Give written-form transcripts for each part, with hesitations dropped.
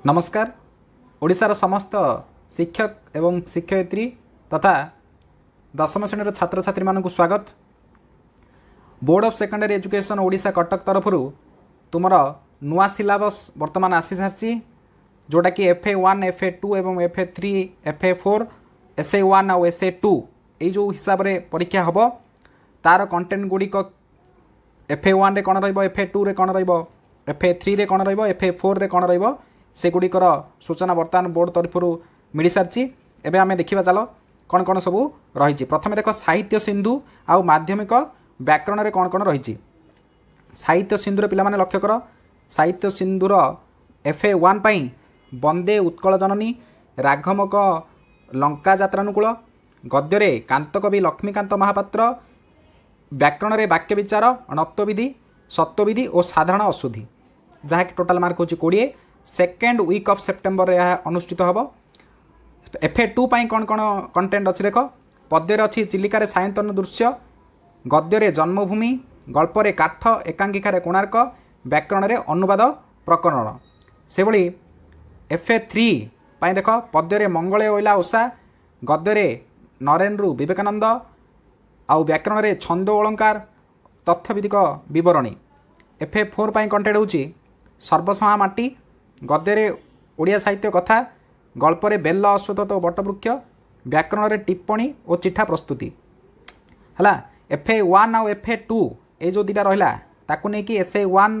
नमस्कार। ओडिशार समस्त शिक्षक एवं शिक्षयित्री तथा दशम श्रेणी छात्र छात्री मानक स्वागत। Board of secondary education Odisha Cuttack तरफ तुमर नुआ सिलेबस वर्तमान आसी सारी जोटा कि FA1 FA2 एवं FA3 FA4 SA1 और SA2 ये जो हिसाब से परीक्षा हम तार कंटेंट गुड़िक FA1 रे कौन FA2 रे कौन FA3 रे कौन FA4 रे कौन सेगुड़िकर सूचना बर्तमान बोर्ड तरफ मिल सारी। एवं आम देखा चल कौन कौन सब रही। प्रथम देख साहित्य सिंधु आ माध्यमिक व्याकरण में कौन कौन रही। साहित्य सिंधुर पिला माने लक्ष्य कर साहित्य सिंधुर FA1 पाई बंदे उत्कल जननी राघमक लंका जात्रानुकूल गद्ୟରେ कांतकवि लक्ष्मीकांत महापात्र व्याकरण में वाक्य विचार नत्वविधि सत्वविधि और साधारण अशुद्धि जहाँकि टोटाल मार्क हो 20। सेकेंड वीक ऑफ सेप्टेम्बर अनुष्ठित हम। FA2 पाई कौन कौन कंटेंट अच्छी देख पद्य अच्छी चिलिकार सायंतन दृश्य गद्य जन्मभूमि गल्पर काठ एकांकिकार कोणार्क व्याकरण में अनुवाद प्रकरण से भली। FA3 पाई देख पद्य मंगले ओइला ओषा गद्य नरेन्द्र विवेकानंद आउ व्याकरण में छंद अलंकार तथ्यभित्तिक विवरणी। FA4 पाई कंटेंट होची सर्वसहा माटी गद्य ओडिया साहित्य कथा गल्पर बेल अश्वत्थ और बटवृक्ष व्याकरण में टिप्पणी और चिठा प्रस्तुति है। FA1 और FA2 ये जो दुटा रहा ताकू नहीं कि SA1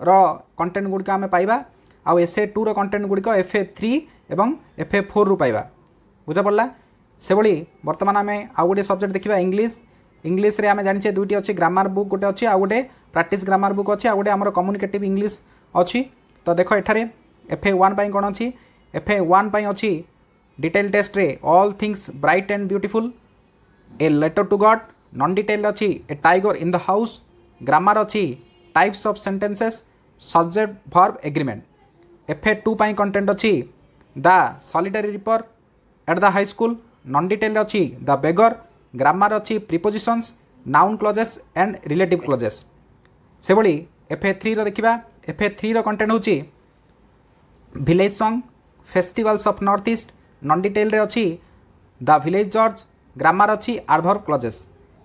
रो कंटेंट गुड़िक आम पाइबा आउ SA2 रो कंटेंट गुड़िक FA3 एवं FA4 रु पाइबा बुझा पड़ा। से भली बर्तमान आम आउ गोटे सब्जेक्ट देखा इंग्लीश रे आम जानिछे दुईटी अच्छी ग्रामर बुक गोटे अच्छी आउ गोटे प्रैक्टिस ग्रामर बुक अच्छी आउ गोटे आमर कम्युनिकेटिव इंग्लीश अच्छी। तो देख एठारे FA1 पाई कौन अच्छी FA1 पाई अच्छी डिटेल टेस्ट रे all things bright and beautiful a letter to God non detail अच्छी a tiger in the house grammar अच्छी types of sentences subject verb agreement. FA2 पाई कंटेंट अच्छी the solitary reaper at the high school non detail अच्छी the beggar grammar अच्छी prepositions noun clauses and relative clauses. से भली FA3 रो देखिबा FA3 रो कंटेंट होची village song festivals of north east non detail रे अच्छी द विलेज जॉर्ज ग्रामर अच्छी एडवर्ब क्लॉजेस।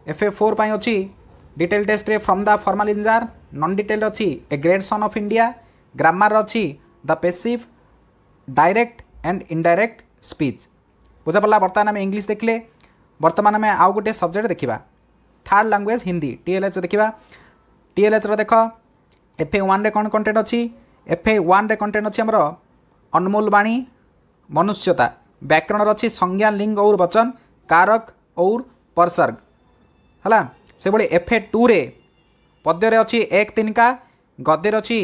FA4 पाई अच्छी डिटेल टेस्ट रे फ्रॉम द फॉर्मल इंजार नॉन डिटेल अच्छी a great son of India grammar अच्छी the passive direct and indirect speech बुझा पड़ा। बर्तमान आम इंग्लीश देखले बर्तमान आम आउ गोटे सब्जेक्ट देखा थर्ड लैंग्वेज हिंदी TLH देखा। TLH देख FA1 रे कौन कंटेंट अच्छी FA1 रे कंटेंट अच्छी आमर अनमोल वाणी मनुष्यता व्याकरण अच्छी संज्ञा लिंग और वचन कारक और परसर्ग है। से भली FA2 रे पद्य अच्छी एक तिनका गद्य अच्छी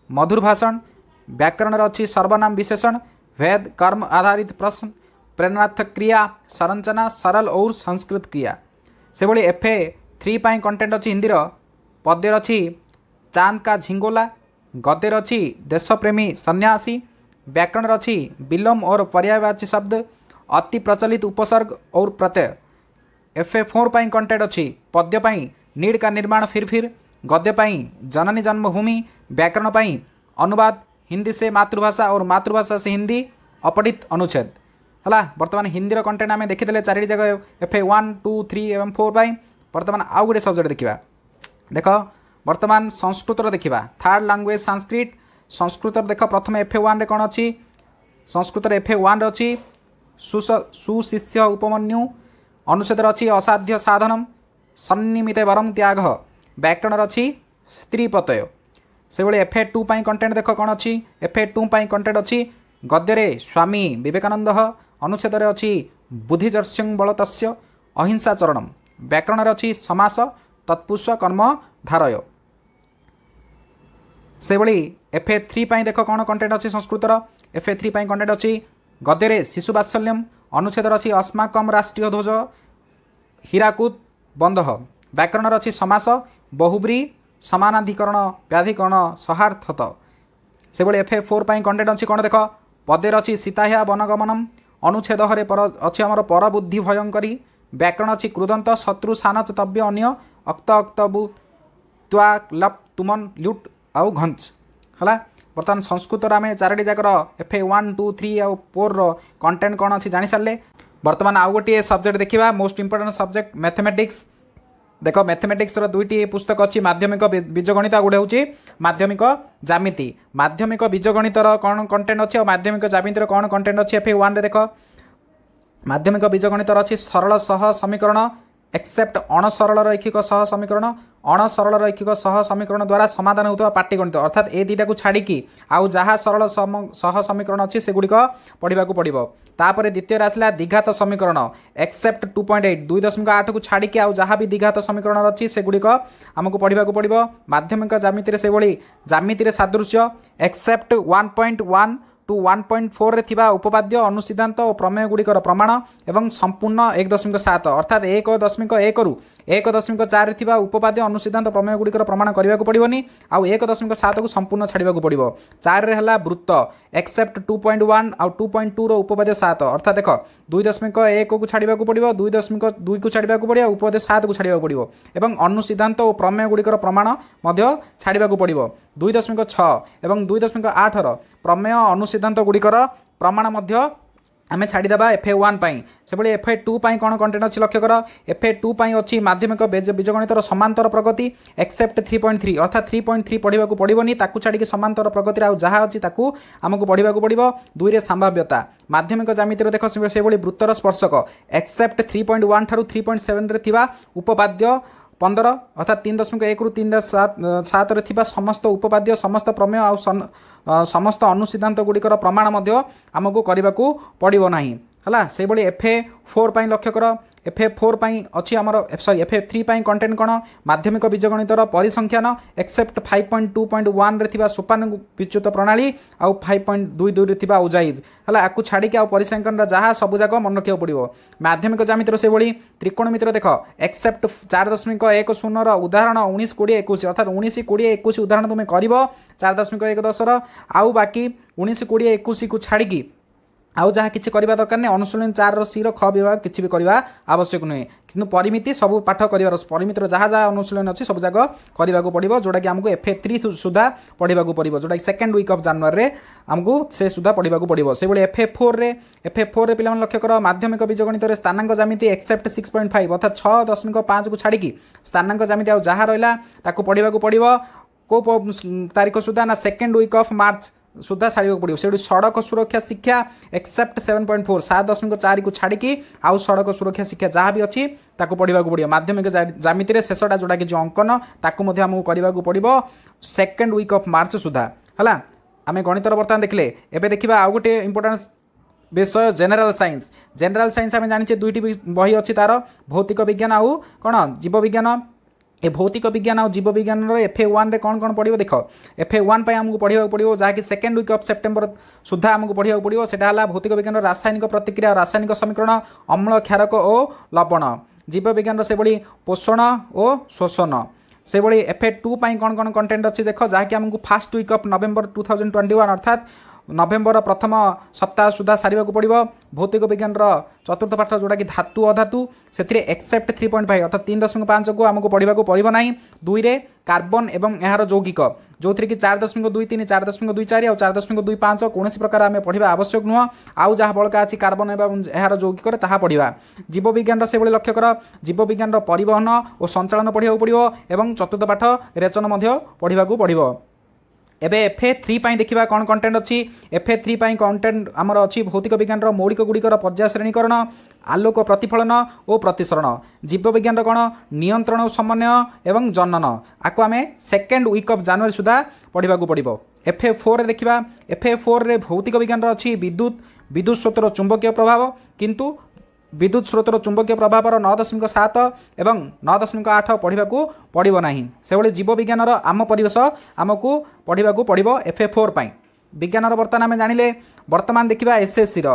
मधुर भाषण व्याकरण अच्छी सर्वनाम विशेषण भेद कर्म आधारित प्रश्न प्रेरणार्थक क्रिया संरचना सरल और संस्कृत क्रिया। से भली FA3 पाई कंटेंट अच्छी हिंदी पद्य अच्छी चांद का झिंगोला गद्य अच्छी देशप्रेमी सन्यासी व्याकरण अच्छी विलोम और पर्यायवाची शब्द अति प्रचलित उपसर्ग और प्रत्यय। FA4 पाई कंटेंट अच्छी पद्य पाई नीड का निर्माण फिर गद्य पाई जननी जन्मभूमि व्याकरण पाई अनुवाद हिंदी से मातृभाषा और मातृभाषा से हिंदी अपठित अनुच्छेद है। बर्तमान हिंदी कंटेंट आम देखीदे 4 जगह FA1 2 3 एवं 4 पाई। बर्तमान आउ गोटे सब्जेक्ट देखा देख बर्तमान संस्कृत देखा थर्ड लैंग्वेज संस्कृत संस्कृत देख प्रथम FA1 रे कौन अच्छी संस्कृत FA1 अच्छी सुशिष्य उपमन्यु अनुच्छेद अच्छी असाध्य साधनम सन्निमिते वरम त्याग व्याकरण अच्छी स्त्री प्रत्यय। से भली FA2 पाई कंटेंट देख कौन अच्छी FA2 पाई कंटेंट अच्छी गद्य स्वामी विवेकानंद अनुच्छेद अच्छी बुद्धिजर्ष्यं बलतस्य अहिंसा चरणम व्याकरण अच्छी समास तत्पुरुष कर्म धारय। से भली FA3 पाई देख कौन कंटेंट अच्छी संस्कृतर FA3 पाई कंटेंट अच्छी गद्य शिशुवात्सल्यम अनुच्छेद अच्छी अस्माकम राष्ट्रीय ध्वज हीराकुद बंध व्याकरण अच्छी समास बहुब्री समानाधिकरण व्याधिकरण सहार्थत। से भली FA4 पाई कंटेंट अच्छी कौन देख पद्य अच्छी सीताह्या वनगमनम अनुच्छेद अच्छी आमर परबुद्धि भयंकरी व्याकरण अच्छी क्रुदंत शत्रु सान चतव्य अन्य अक्त अक्तबु त्वा लप तुमन लुट आउ घंच है। बर्तमान संस्कृत आम चारोटी जाकर FA 1 2 3 आउ 4 कंटेंट कौन अच्छी जानी सारे। बर्तमान आउ गोटे सब्जेक्ट देखा मोस्ट इंपोर्टेंट सब्जेक्ट मैथमेटिक्स। देख मैथमेटिक्स दुईटी पुस्तक अच्छी माध्यमिक बीजगणित गोटे हूँ माध्यमिक जामिति। माध्यमिक बीजगणितर कौन कंटेंट अच्छी और माध्यमिक जामितिर कौन कंटेंट अच्छी FA 1 देख माध्यमिक बीजगणितर अच्छी सरल सह समीकरण एक्सेप्ट अणसरल रैखिक सह समीकरण अणसरल रैखिक सह समीकरण द्वारा समाधान होता पाटीगणित अर्थात ए दुईटा को छाड़ी आउ जहाँ सरल सह समीकरण अच्छी से गुड़िक पढ़ा पड़ो। तापर द्वितीय आसला द्विघात समीकरण एक्सेप्ट 2.8 2.8 को छाड़ी आउ जहाँ भी द्विघात समीकरण अच्छी से गुड़िक आमको पढ़ा पड़ो। माध्यमिक जामिति से भाई जामिति सादृश्य एक्सेप्ट 1.1 टू 1.4 रे थिबा उपपाद्य अनुसिद्धांत और प्रमेय गुड़िकर प्रमाण एवं संपूर्ण 1.7 अर्थात 1.1 रु 1.4 थिबा उपपाद्य अनुसिद्धांत प्रमेय गुड़िकर प्रमाण करने को पड़ोनी आउ 1.7 को संपूर्ण छाड़ा पड़ो। 4 रे हला वृत्त एक्सेप्ट 2.1 आउ 2.2 रो उपपाद्य 7 अर्थात देख 2.1 को छाड़ा पड़ो 2.2 को छाड़ा पड़ो उपपाद्य 7 को छाड़ा पड़ो एवं अनुसिद्धांत और प्रमेय गुड़िकर प्रमाण छाड़ा पड़ो। 2.6 एवं 2.8 रो प्रमेय अनुसिद्धांत गुड़िकर प्रमाण आमे छाड़ीदेवा FA 1 से भाई FA 2 कौन कंटेंट अच्छी लक्ष्य कर FA 2 अच्छी माध्यमिक बीजगणितर समांतर प्रगति एक्सेप्ट 3.3 अर्थात 3.3 पढ़ा पड़ोनी ताकू छाड़ी समांतर प्रगति आउ जहाँ अच्छी आमको पढ़ा पड़ो। 2 रे संभाव्यता माध्यमिक जामितिर देख से भाई वृत्तर स्पर्शक एक्सेप्ट 3.1 ठारू 3.7 रे थिबा उपपाद्य 15 अर्थात 3.1 रु 3.7 रे थिबा समस्त उपपाद्य समस्त प्रमेय आउ समस्त अनुसिद्धांत गुड़िकर प्रमाण आमको करने को पड़ो ना है से भाई FA 4 लक्ष्य कर FA 4 अच्छी आमर सॉरी FA 3 कंटेंट कौन माध्यमिक बीजगणितर परिसंख्यान एक्सेप्ट 5.2.1 रे थिबा सोपान विच्युत प्रणाली आउ 5.22 रे थिबा उजाइव है आपको छाड़ी आउ परिसंख्यान जहाँ सबूक मन रखा पड़ो। माध्यमिक जामितिर से भाई त्रिकोणमितिर देख एक्सेप्ट 4.10 उदाहरण 19 20 21 अर्थात 19 20 21 उदाहरण तुम्हें कर 4.10 आउ बाकी 19 20 21 को छाड़ी आउ जहाँ किसी करवा दरकार नहीं अनुशीलन 4 सी ख विभाग किसी भी करवा आवश्यक नुहे कि परिमिति सब पाठ कर परिमितर जहाँ जहाँ अनुशीलन अच्छी सब जाक करने को पड़ो जोटा कि आमको FA 3 सुधा पढ़ा पड़ो जोटा कि सेकेंड वीक ऑफ जनवरी आमको से सुधा पढ़ा पड़ो। से भाई FA 4 रे पिला लक्ष्य कर माध्यमिक बीजगणित स्थानांक जामिति एक्सेप्ट 6.5 अर्थात 6.5 को छाड़ी स्थानांक जामिति आउ जहाँ रहा पढ़ा पड़ो को तारीख सुधा ना सेकेंड वीक ऑफ मार्च सुधा छाड़ा पड़ो। से सड़क सुरक्षा शिक्षा एक्सेप्ट 7.4 7.4 को छाड़ी आउ सड़क सुरक्षा शिक्षा जहाँ भी अच्छी ताको पढ़ा पड़ो। माध्यमिक जामिति शेषटा जोटा कि जो अंकन ताकू आमको करने को पड़ो सेकेंड वीक ऑफ मार्च सुधा है। आम गणितर बर्तमान देखले एबे देखिबा आउ गोटे इंपोर्टेंट विषय जनरल साइंस आम जाने दुईटी बही अच्छी तार भौतिक विज्ञान आउ कौन जीव विज्ञान ए भौतिक विज्ञान और जीव विज्ञान FA 1 रे कौन कौन पढ़ो देख FA 1 आमको पढ़ा पड़ो जहाँकि सेकेंड वीक ऑफ सेप्टेम्बर सुधा आमको पढ़ा पड़ो सेटा भौतिक विज्ञान रासायनिक प्रतिक्रिया रासायनिक समीकरण अम्ल क्षारक और लवण। जीव विज्ञान से भाई पोषण और शोषण से भाई FA 2 कौन कौन कंटेंट अच्छी देख जहाँकि आमको फास्ट वीक ऑफ नवेम्बर 2021 अर्थात नवेम्बर प्रथम सप्ताह सुधा सारे पड़ो। भौतिक विज्ञान चतुर्थ पाठ जोटा कि धातु अधातु से एक्सेप्ट 3.5 अर्थात 3.5 को आमको पढ़ा पड़ो ना। 2 रे कार्बन एवं यार यौगिक जो थी कि 4.23 4.24 और 4.25 कौन प्रकार आम पढ़ा आवश्यक नुह आउ जहाँ बड़का अच्छी कार्बन एवं यार यौगिक ताहा पढ़ा। जीव विज्ञान से भाई लक्ष्य कर जीव विज्ञान परिवहन और संचालन पढ़ा पड़ो एवं चतुर्थ पाठ रेचन पढ़ा पड़ो। एबे FA 3 देखिबा कौन कंटेंट अच्छी FA 3 कंटेंट आमर अच्छी भौतिक विज्ञान मौलिक गुड़िकर पर्याय श्रेणीकरण आलोक प्रतिफलन और प्रतिसरण। जीव विज्ञान कौन नियंत्रण और समन्वय एवं जनन आपको आम सेकेंड वीक ऑफ जनवरी सुधा पढ़ा पड़ो। FA 4 देखिबा FA 4 रे भौतिक विज्ञान अच्छी विद्युत स्रोतर चुंबकीय प्रभाव किंतु विद्युत स्रोतर चुंबकीय प्रभाव 9.7 एवं 9.8 पढ़ा पड़ो ना। से भाई जीव विज्ञान आम परिवेश आमको पढ़ा पड़ो FA 4 विज्ञान बर्तमान आम जानिले। बर्तमान देखिबा SSC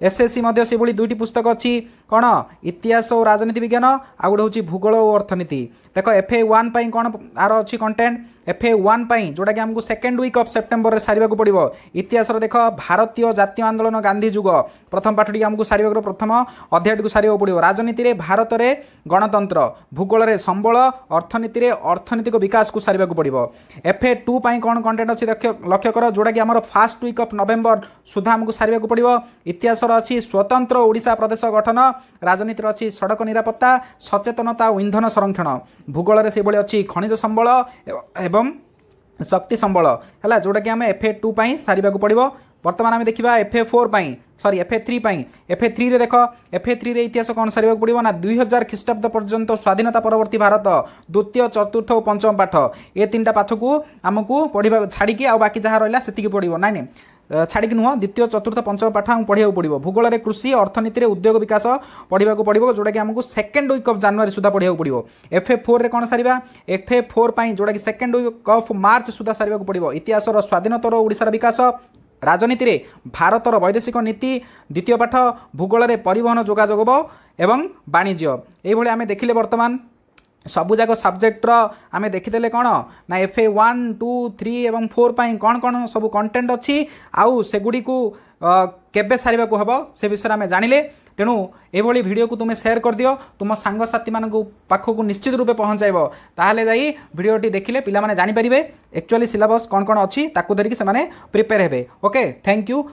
एसएससी मध्य से भली दुईटी पुस्तक अच्छी कौन इतिहास और राजनीति विज्ञान आ गोटे हूँ भूगोल और अर्थनीति देख FA1 कौन आर अच्छी कंटेंट FA1 जोटा कि आमको सेकेंड वीक ऑफ सेप्टेम्बर में सारे पड़ो इतिहास देख भारतीय जातीय आंदोलन गांधी जुग प्रथम पाठटी आमको सारे प्रथम अध्याय को सारे पड़ो राजनीति में भारत में गणतंत्र भूगोल में संबल अर्थनीति में अर्थनैतिक विकास को सारे पड़ो FA2 कौन कंटेंट अच्छी लक्ष्य कर जोटा कि आम फास्ट वीक ऑफ नवेम्बर सुधा आमको सारे पड़ो इतिहास अच्छी स्वतंत्र ओडिशा प्रदेश गठन राजनीति अच्छी सड़क निरापत्ता सचेतनता और इंधन संरक्षण भूगोल में से अच्छी खनिज संबल एवं शक्ति संबल है जोटा कि आम FA2 सारे पड़ो बर्तमान आम देखा FA4 सॉरी FA3 रे देख FA3 रे इतिहास कौन सारे पड़ो ना 2000 ख्रीष्टाब्द पर्यंत स्वाधीनता परवर्ती भारत द्वितीय चतुर्थ और पंचम पाठ ये तीन पाठ को आमको पढ़ा छाड़ी आ बाकी जहाँ रहा से पड़ो नाई छाड़ी नुह द्वितीय चतुर्थ पंचम पाठ आमको पढ़ा पड़ो भूगोल में कृषि अर्थनीति में उद्योग विकास पढ़ा पड़ो जोटा कि आमको सेकेंड वीक ऑफ जनवरी सुधा पढ़ा पड़ो FA4 रे कौन सारा FA4 जोटा कि सेकेंड वीक ऑफ मार्च सुधा सारे पड़ो इतिहास स्वाधीनतर ओडिशार विकास राजनीति रे भारतर वैदेशिक नीति द्वितीय पाठ भूगोल में परिवहन जोगाजोग एवं वाणिज्य ये आम देखिले बर्तमान सबुजाक सब्जेक्टर आम देखीदे कौन ना FA1 2 3 और 4 कौन कौन सब कंटेंट अच्छी आउ सेगुड़ी को केबे सारे हम से विषय आम जानिले तेणु ये वीडियो को तुम्हें शेयर कर दियो तुम सांगसाथी मान पाखक निश्चित रूपे पहुँचाइब ताहले जाई वीडियोटी देखिले पिला माने जानि परिबे एक्चुअली सिलेबस कौन कौन अच्छी ताकू धरिकी से प्रिपेयर हेबे ओके थैंक यू।